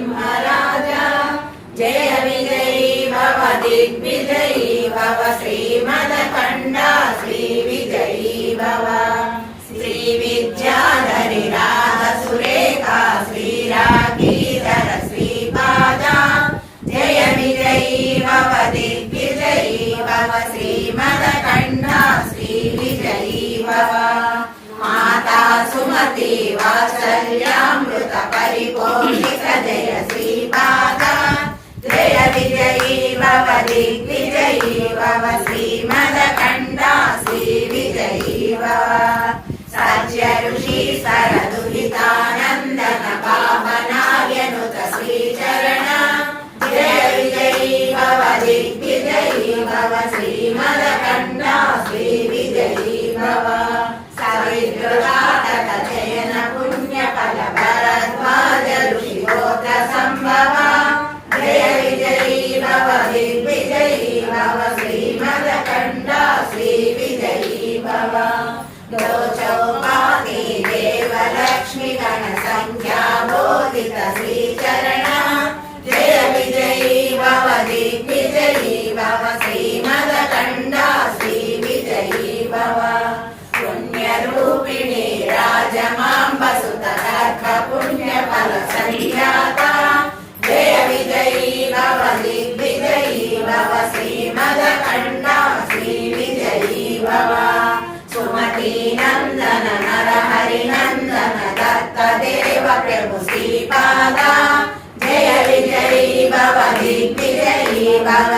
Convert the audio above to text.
सिंहराजा जय विजयी भव दिग्विजयी भव श्रीमदखण्डा श्रीविजयी भव श्रीविद्याधरि राधसुरेखा श्रीरागीधर श्रीपादा जय विजयी भव दिग्विजयी भव श्रीमदखण्डा श्रीविजयी भव माता सुमति वात्सल्यामृत परिपोषित जय श्रीपादा जय विजयी भव दिग्विजयी भव श्रीमदखण्डा श्रीविजयी भव सत्य ऋषि सरदुहितानन्दन पावनार्यनुत श्रीचरण जय विजयी भव दिग्विजयी भव श्रीमदखण्डा श्रीविजयी भव सविद्रुदातक जयन पुण्यफल भरद्वाज ऋषिगोत्र सम्भव जय विजयी भव दिग्विजयी भव श्रीमदखण्डा श्रीविजयी भव चौपाती देवलक्ष्मी गण संख्या बोधित श्रीचरण जय विजयी भव दिग्विजयी भव श्रीमदखण्डा श्रीविजयी भव पुण्यरूपिणी राजमाम्ब सुत गर्भ पुण्यफल संख्याता जय विजयी भव दिग्विजयी भव श्रीमदखण्डा श्रीविजयी भव सुमती नंदन नरहरि नंदन दत्त देव प्रभु श्रीपादा जय विजयी भव दिग्विजयी भव